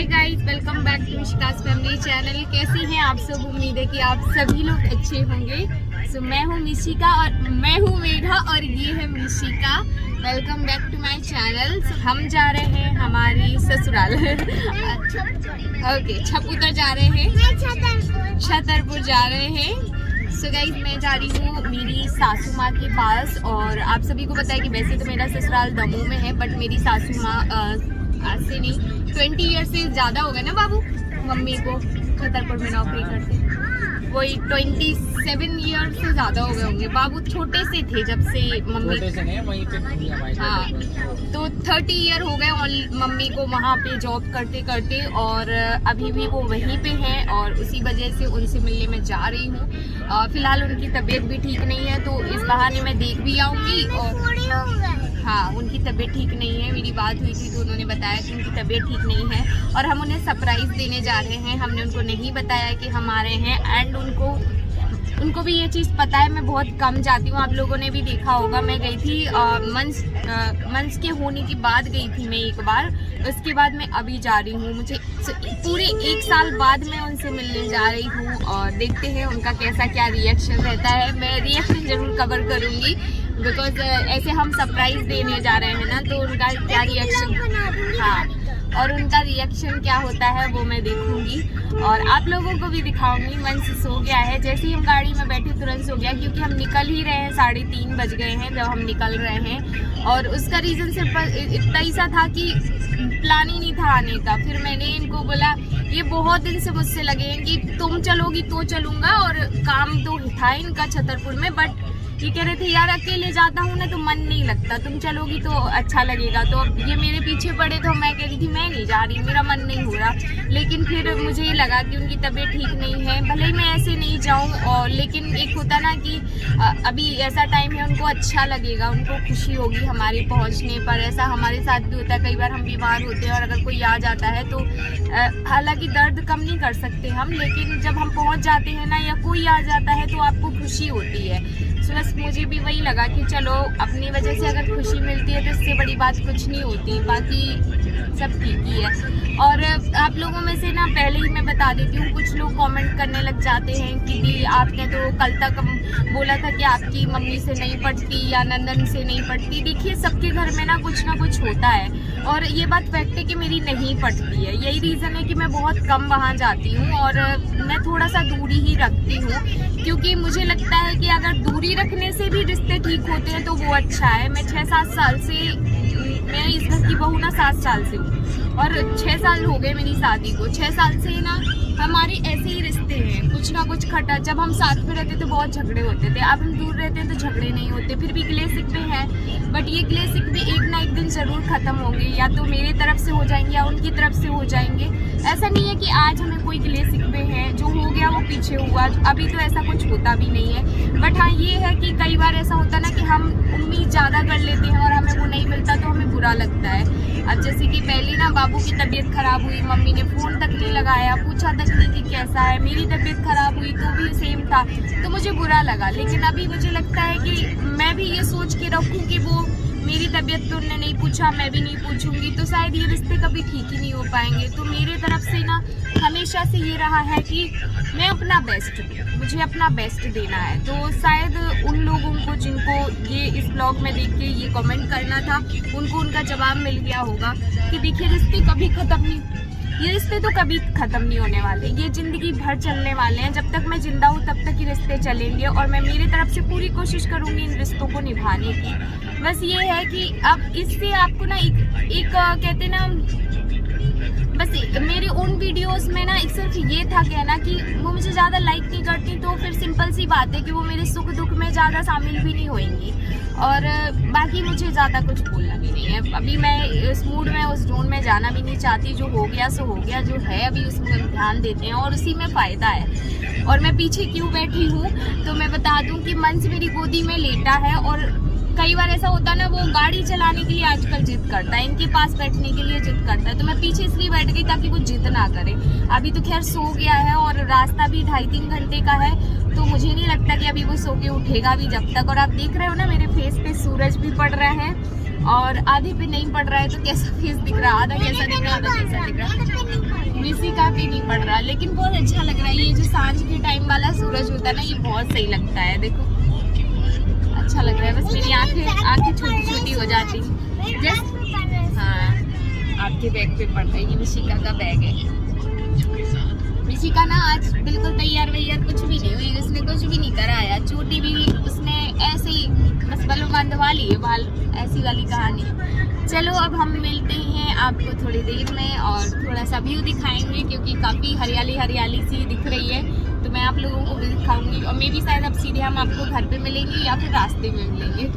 Hi guys, welcome back to Mishika's family channel. कैसी हैं आप सब? उम्मीद है कि आप सभी लोग अच्छे होंगे। सो मैं हूँ मिशिका और मैं हूँ मेघा और ये है Mishika. Welcome back to my channel. So हम जा रहे हैं हमारी ससुराल ओके छपुतर जा रहे हैं, छतरपुर जा रहे हैं। सो गाइस मैं जा रही हूँ मेरी सासू माँ के पास। और आप सभी को पता है कि वैसे तो मेरा ससुराल दमोह में है, बट मेरी सासू माँ आज से नहीं 20 ईयर से ज़्यादा हो गए ना बाबू मम्मी को छतरपुर में नौकरी करते, वही 27 ईयर से ज़्यादा हो गए होंगे। बाबू छोटे से थे जब से मम्मी वहीं पे, हाँ तो 30 ईयर हो गए मम्मी को वहाँ पे जॉब करते करते, और अभी भी वो वहीं पे हैं और उसी वजह से उनसे मिलने में जा रही हूँ। फिलहाल उनकी तबीयत भी ठीक नहीं है तो इस बहाने मैं देख भी आऊँगी। और हाँ, उनकी तबीयत ठीक नहीं है। मेरी बात हुई थी तो उन्होंने बताया कि उनकी तबीयत ठीक नहीं है और हम उन्हें सरप्राइज़ देने जा रहे हैं। हमने उनको नहीं बताया कि हम आ रहे हैं एंड उनको भी ये चीज़ पता है। मैं बहुत कम जाती हूँ, आप लोगों ने भी देखा होगा। मैं गई थी मंस के होने के बाद गई थी मैं एक बार, उसके बाद मैं अभी जा रही हूँ। मुझे पूरे 1 साल बाद मैं उनसे मिलने जा रही हूँ और देखते हैं उनका कैसा क्या रिएक्शन रहता है। मैं रिएक्शन ज़रूर कवर करूँगी बिकॉज ऐसे हम सरप्राइज़ देने जा रहे हैं ना, तो उनका क्या रिएक्शन, हाँ और उनका रिएक्शन क्या होता है वो मैं देखूंगी और आप लोगों को भी दिखाऊंगी। मंच सो गया है, जैसे ही हम गाड़ी में बैठे तुरंत सो गया, क्योंकि हम निकल ही रहे हैं, 3:30 बज गए हैं जब हम निकल रहे हैं। और उसका रीज़न सिर्फ इतना ही सा था कि प्लान ही नहीं था आने का। फिर मैंने इनको बोला, ये बहुत दिन से मुझसे लगे हैं कि तुम चलोगी तो चलूँगा, और काम तो था इनका छतरपुर में, बट ये कह रहे थे यार अकेले जाता हूँ ना तो मन नहीं लगता, तुम चलोगी तो अच्छा लगेगा। तो अब ये मेरे पीछे पड़े तो मैं कह रही थी मैं नहीं जा रही, मेरा मन नहीं हो रहा। लेकिन फिर मुझे ये लगा कि उनकी तबीयत ठीक नहीं है, भले ही मैं ऐसे नहीं जाऊँ, और लेकिन एक होता ना कि अभी ऐसा टाइम है उनको अच्छा लगेगा, उनको खुशी होगी हमारे पहुँचने पर। ऐसा हमारे साथ भी होता है, कई बार हम बीमार होते हैं और अगर कोई आ जाता है तो हालांकि दर्द कम नहीं कर सकते हम, लेकिन जब हम पहुँच जाते हैं ना या कोई आ जाता है तो आपको खुशी होती है। तो बस मुझे भी वही लगा कि चलो अपनी वजह से अगर खुशी मिलती है तो इससे बड़ी बात कुछ नहीं होती, बाकी सब ठीक ही है। और आप लोगों में से ना पहले ही मैं बता देती हूँ, कुछ लोग कमेंट करने लग जाते हैं कि दी आपने तो कल तक बोला था कि आपकी मम्मी से नहीं पटती या नंदन से नहीं पटती। देखिए सबके घर में ना कुछ होता है, और ये बात फैक्ट है कि मेरी नहीं पटती है। यही रीज़न है कि मैं बहुत कम वहाँ जाती हूँ और मैं थोड़ा सा दूरी ही रखती हूँ, क्योंकि मुझे लगता है कि अगर दूरी रखने से भी रिश्ते ठीक होते हैं तो वो अच्छा है। मैं 6-7 साल से, मैं इस घर की बहू ना 7 साल से हूँ और 6 साल हो गए मेरी शादी को। 6 साल से ना हमारे ऐसे ही रिश्ते हैं, कुछ ना कुछ खटा। जब हम साथ में रहते तो बहुत झगड़े होते थे, अब हम दूर रहते हैं तो झगड़े नहीं होते, फिर भी गिले शिकवे हैं, बट ये गिले शिकवे एक ना एक दिन ज़रूर ख़त्म होंगे, या तो मेरी तरफ से हो जाएंगे या उनकी तरफ से हो जाएंगे। ऐसा नहीं है कि आज हमें कोई गिले शिकवे हैं, जो हो गया वो पीछे हुआ, अभी तो ऐसा कुछ होता भी नहीं है। बट हाँ ये है कि कई बार ऐसा होता ना कि हम उम्मीद ज़्यादा कर लेते हैं और हमें वो नहीं मिलता तो हमें बुरा लगता है। अब जैसे कि पहले ना बाबू की तबीयत ख़राब हुई, मम्मी ने फ़ोन तक नहीं लगाया, पूछा तक नहीं कि कैसा है। मेरी तबीयत ख़राब हुई तो भी सेम था, तो मुझे बुरा लगा। लेकिन अभी मुझे लगता है कि मैं भी ये सोच के रखूँ कि वो मेरी तबीयत तो उन्होंने नहीं पूछा, मैं भी नहीं पूछूंगी, तो शायद ये रिश्ते कभी ठीक ही नहीं हो पाएंगे। तो मेरे तरफ से ना हमेशा से ये रहा है कि मैं अपना बेस्ट दूँ, मुझे अपना बेस्ट देना है। तो शायद उन लोगों को जिनको ये इस ब्लॉग में देख के ये कमेंट करना था, उनको उनका जवाब मिल गया होगा कि देखिए रिश्ते कभी ख़त्म नहीं, ये रिश्ते तो कभी ख़त्म नहीं होने वाले, ये ज़िंदगी भर चलने वाले हैं। जब तक मैं जिंदा हूँ तब तक ये रिश्ते चलेंगे और मैं मेरी तरफ से पूरी कोशिश करूँगी इन रिश्तों को निभाने की। बस ये है कि अब इससे आपको ना एक कहते ना, बस मेरे उन वीडियोस में ना एक सिर्फ ये था कहना कि वो मुझे ज़्यादा लाइक नहीं करती, तो फिर सिंपल सी बात है कि वो मेरे सुख दुख में ज़्यादा शामिल भी नहीं होंगी। और बाकी मुझे ज़्यादा कुछ बोलना भी नहीं है। अभी मैं उस मूड में, उस जोन में जाना भी नहीं चाहती। जो हो गया सो हो गया, जो है अभी उसमें ध्यान देते हैं और उसी में फ़ायदा है। और मैं पीछे क्यों बैठी हूँ तो मैं बता दूँ कि मंच मेरी गोदी में लेटा है, और कई बार ऐसा होता है ना, वो गाड़ी चलाने के लिए आजकल जिद करता है, इनके पास बैठने के लिए जिद करता है, तो मैं पीछे इसलिए बैठ गई ताकि वो जिद ना करे। अभी तो खैर सो गया है और रास्ता भी 2.5-3 घंटे का है, तो मुझे नहीं लगता कि अभी वो सो के उठेगा भी जब तक। और आप देख रहे हो ना मेरे फेस पे सूरज भी पड़ रहा है और आधे पे नहीं पड़ रहा है, तो कैसा फेस दिख रहा है, आधा कैसा दिख रहा है, आधा कैसा दिख रहा है। भी नहीं पड़ रहा, लेकिन बहुत अच्छा लग रहा है। ये जो सांझ के टाइम वाला सूरज होता है ना, ये बहुत सही लगता है। देखो अच्छा लग रहा है। बस मेरी आंखें छोटी छोटी हो जाती जस्ट। हाँ, आपके बैग पे पड़ रहा है। ये मिशिका का बैग है। मिशिका ना आज बिल्कुल तैयार वैयार कुछ भी नहीं हुई, उसने कुछ भी नहीं कराया। चोटी भी उसने ऐसे ही बस बलों बांधवा लिए बाल, ऐसी वाली कहानी। चलो अब हम मिलते हैं आपको थोड़ी देर में और थोड़ा सा व्यू दिखाएंगे, क्योंकि काफ़ी हरियाली हरियाली सी दिख रही है, तो मैं आप लोगों को भी दिखाऊंगी। और मे भी शायद अब सीधे हम आपको घर पे मिलेंगे या फिर रास्ते में मिलेंगे।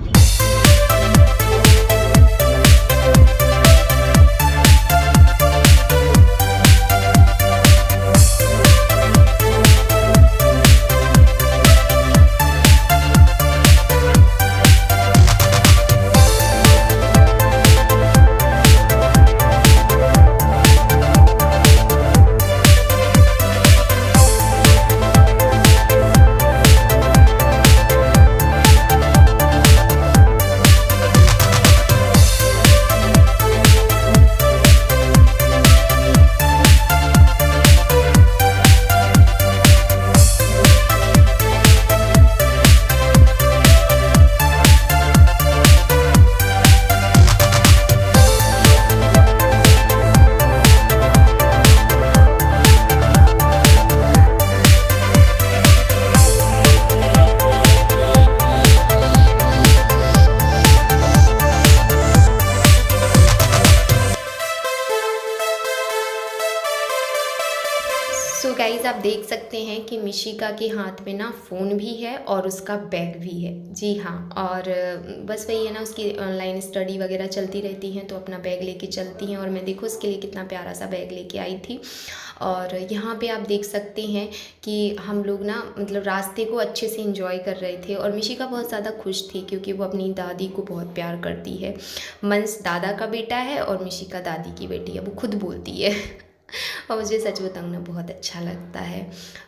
सो गाइज़ आप देख सकते हैं कि मिशिका के हाथ में ना फ़ोन भी है और उसका बैग भी है। जी हाँ, और बस वही है ना, उसकी ऑनलाइन स्टडी वगैरह चलती रहती हैं तो अपना बैग लेके चलती हैं। और मैं देखो उसके लिए कितना प्यारा सा बैग लेके आई थी। और यहाँ पे आप देख सकते हैं कि हम लोग ना मतलब रास्ते को अच्छे से एंजॉय कर रहे थे। और मिशिका बहुत ज़्यादा खुश थी क्योंकि वो अपनी दादी को बहुत प्यार करती है। मंस दादा का बेटा है और मिशिका दादी की बेटी है, वो खुद बोलती है। और मुझे सच बताऊँ ना बहुत अच्छा लगता है।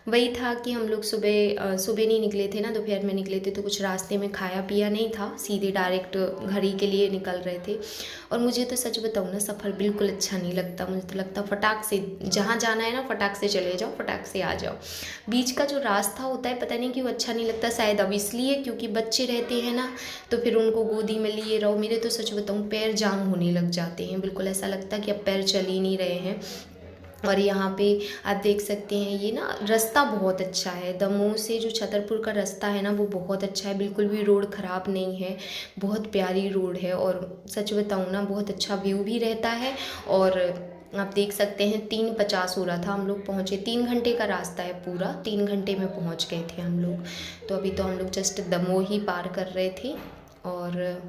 वही था कि हम लोग सुबह नहीं निकले थे ना, दोपहर में निकले थे, तो कुछ रास्ते में खाया पिया नहीं था, सीधे डायरेक्ट घर ही के लिए निकल रहे थे। और मुझे तो सच बताऊँ ना सफ़र बिल्कुल अच्छा नहीं लगता। मुझे तो लगता फटाक से जहाँ जाना है ना फटाक से चले जाओ, फटाक से आ जाओ। बीच का जो रास्ता होता है पता नहीं क्यों अच्छा नहीं लगता, शायद अब इसलिए क्योंकि बच्चे रहते हैं ना, तो फिर उनको गोदी में लिए रहो। मेरे तो सच बताऊँ पैर जाम होने लग जाते हैं, बिल्कुल ऐसा लगता है कि अब पैर चल ही नहीं रहे हैं। और यहाँ पे आप देख सकते हैं ये ना रास्ता बहुत अच्छा है। दमोह से जो छतरपुर का रास्ता है ना वो बहुत अच्छा है, बिल्कुल भी रोड ख़राब नहीं है, बहुत प्यारी रोड है। और सच बताऊँ ना बहुत अच्छा व्यू भी रहता है। और आप देख सकते हैं 3:50 हो रहा था, हम लोग पहुँचे। 3 घंटे का रास्ता है पूरा, 3 घंटे में पहुँच गए थे हम लोग। तो अभी तो हम लोग जस्ट दमोह ही पार कर रहे थे। और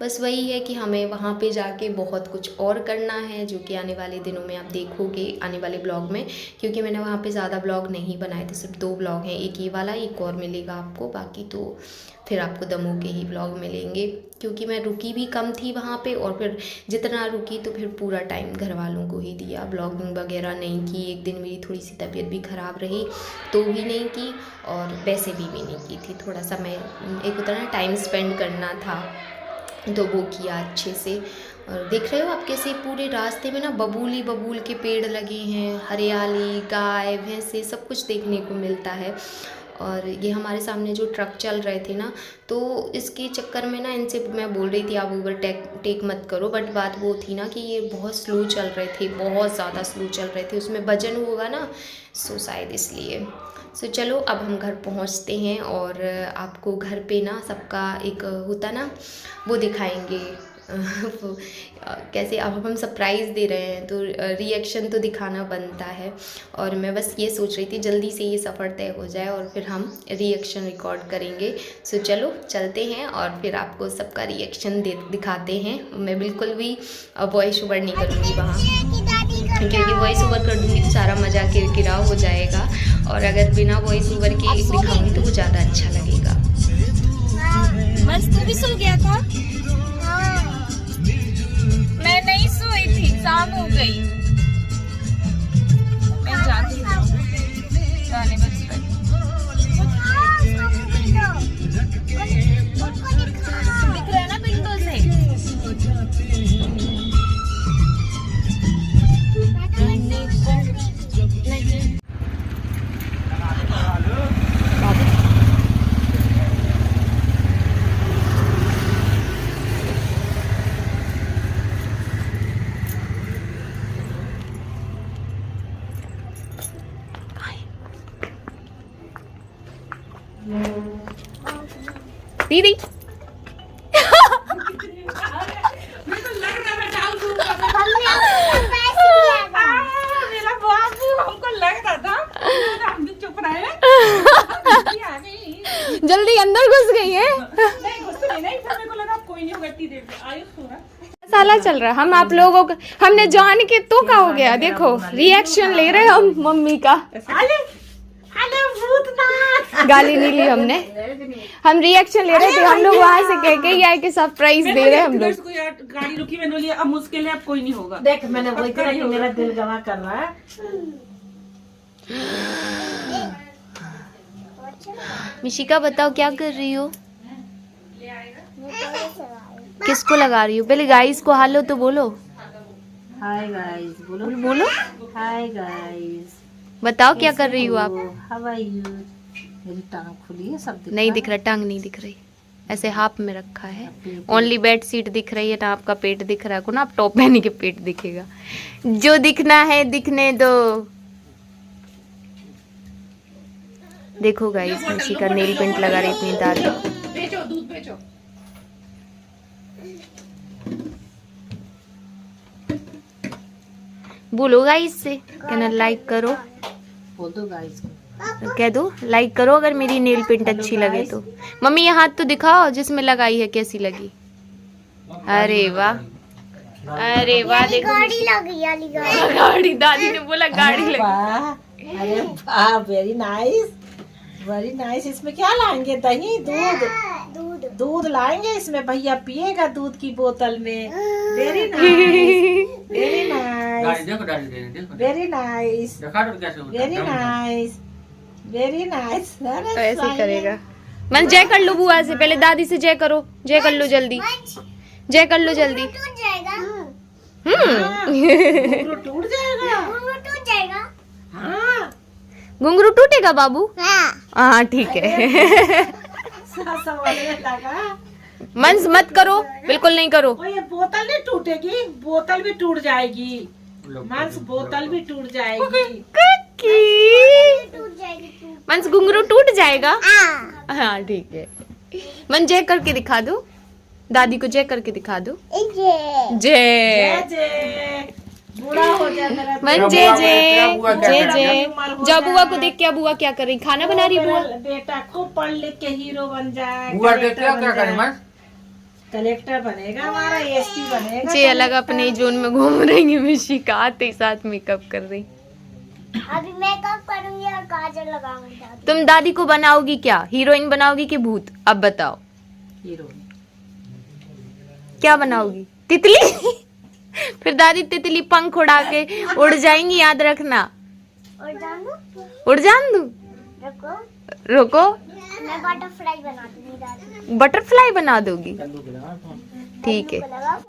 बस वही है कि हमें वहाँ पे जाके बहुत कुछ और करना है, जो कि आने वाले दिनों में आप देखोगे आने वाले ब्लॉग में, क्योंकि मैंने वहाँ पे ज़्यादा ब्लॉग नहीं बनाए थे, सिर्फ 2 ब्लॉग हैं, एक ये वाला, एक और मिलेगा आपको, बाकी तो फिर आपको दमोह के ही ब्लॉग मिलेंगे। क्योंकि मैं रुकी भी कम थी वहाँ पे, और फिर जितना रुकी तो फिर पूरा टाइम घर वालों को ही दिया, ब्लॉगिंग वगैरह नहीं की। एक दिन मेरी थोड़ी सी तबीयत भी ख़राब रही तो भी नहीं की, और वैसे भी नहीं की थी। थोड़ा सा मैं एक होता है ना टाइम स्पेंड करना था, तो वो किया अच्छे से। और देख रहे हो आप कैसे पूरे रास्ते में ना बबूल के पेड़ लगे हैं, हरियाली, गाय भैंसे सब कुछ देखने को मिलता है। और ये हमारे सामने जो ट्रक चल रहे थे ना, तो इसके चक्कर में ना इनसे मैं बोल रही थी आप ओवरटेक मत करो, बट बात वो थी ना कि ये बहुत स्लो चल रहे थे, बहुत ज़्यादा स्लो चल रहे थे, उसमें वजन होगा ना, सो शायद इसलिए। सो चलो अब हम घर पहुंचते हैं और आपको घर पे ना सबका एक होता ना वो दिखाएंगे। कैसे अब हम सरप्राइज़ दे रहे हैं तो रिएक्शन तो दिखाना बनता है। और मैं बस ये सोच रही थी जल्दी से ये सफ़र तय हो जाए और फिर हम रिएक्शन रिकॉर्ड करेंगे। सो चलो चलते हैं और फिर आपको सबका रिएक्शन दिखाते हैं। मैं बिल्कुल भी वॉइस ओवर नहीं करूँगी वहाँ, क्योंकि वॉइस ओवर कर दूँगी तो सारा मज़ा किरकिरा हो जाएगा, और अगर बिना वॉइस ओवर के दिखाऊंगी तो वो ज़्यादा अच्छा लगेगा। बस तू भी सो गया था? मैं नहीं सोई थी, शाम हो गई। मैं जाती हूँ, गाने बज रहे। दिख रहा है ना विंडो से? दीदी मेरा बाबू हमको लग रहा था हम भी चुप रहे। जल्दी अंदर घुस गई है। नहीं गुस्से नहीं, फिर मेरे को लगा कोई नहीं होगा इतनी देर में। आयुष सो रहा साला चल रहा है। हम आप लोगों को हमने जान के तो क्या हो गया, देखो रिएक्शन ले रहे हम मम्मी का। गाली नहीं ली हमने, हम रिएक्शन ले रहे थे। हम लोग वहाँ से कह के ही आए कि सरप्राइज दे रहे हैं हम लोग। गाड़ी रुकी, मैंने बोली अब मुश्किल है, अब कोई नहीं होगा। देख मैंने वही कहा कि मेरा दिल गवाह कर रहा है। मिशिका बताओ क्या कर रही हो? किसको लगा रही हो? पहले गाइस को हालो तो बोलो। हाय गाइस बोलो। बोलो हाय गाइस। बताओ क्या कर रही हो आप? How are you? मेरी टांग खुली है, सब नहीं दिख रहा, टांग नहीं दिख रही, ऐसे हाफ में रखा है। ओनली बेड सीट दिख रही है ना, आपका पेट दिख रहा है को ना, आप टॉप पहन के पेट दिखेगा। जो दिखना है दिखने दो। देखो गाइस मिशिका नेल पेंट लगा रही इतनी दादी। बेचो दूध बेचो। बोलो गाइस से, कहना लाइक करो, बोल दो गाइस को। कह दो लाइक करो अगर मेरी नेल पेंट अच्छी लगे तो। मम्मी ये हाथ तो दिखाओ जिसमें लगाई है, कैसी लगी? अरे वाह, अरे वाह, देखो गाड़ी लगी, गाड़ी दादी ने बोला गाड़ी लगी। वाह, अरे वाह, वेरी नाइस, वेरी नाइस। इसमें क्या लाएंगे? दही, दूध, दूध लाएंगे इसमें। भैया पिएगा दूध की बोतल में। Very nice, very nice, very nice, very nice, very nice. ऐसे करेगा। मन जय कर लो बुआ से, पहले दादी से जय करो। जय कर लो जल्दी, जय कर लो जल्दी। घुंघरू टूट जाएगा। हाँ, घुंघरू टूटेगा बाबू? हाँ ठीक है। समझने लगा। मंस मत करो, बिल्कुल नहीं करो। ओ, ये बोतल नहीं टूटेगी, बोतल भी टूट जाएगी। मांस बोतल भी टूट जाएगी। मंस घुंघरू टूट जाएगा। हाँ ठीक है। मन जय करके दिखा दो, दादी को जय करके दिखा दो। जय जय बूढ़ा हो जाए मेरा। मन जय जय जय जय। जब बुआ को देख के बुआ क्या कर रही? खाना बना रही बुआ। बेटा खूब पढ़ लिख के हीरो बन जाए, बुआ देखते हो क्या करे? मैं कलेक्टर बनेगा हमारा, एसपी बनेगा। जे अलग अपने जोन में घूम रही है। मिशिका आते ही साथ मेकअप कर रही। अभी मेकअप करूंगी और काजल लगाऊंगी। तुम दादी को बनाओगी क्या? हीरोइन बनाओगी कि भूत? अब बताओ हीरो। क्या बनाओगी? तितली? फिर दादी तितली पंख उड़ा के उड़ जाएंगी, याद रखना। और जानू, उड़ जान दूं? रुको, रुको, मैं बटरफ्लाई बना दूंगी दादी। बटरफ्लाई बना दोगी? ठीक है। लगाओ।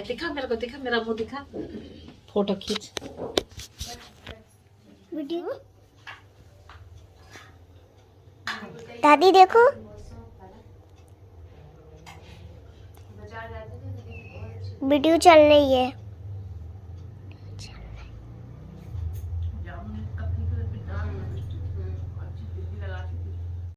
दिखा मेरे को, दिखा मेरा मुंह, दिखा। फोटो खींच। वीडियो दादी देखो। वीडियो चल रही है।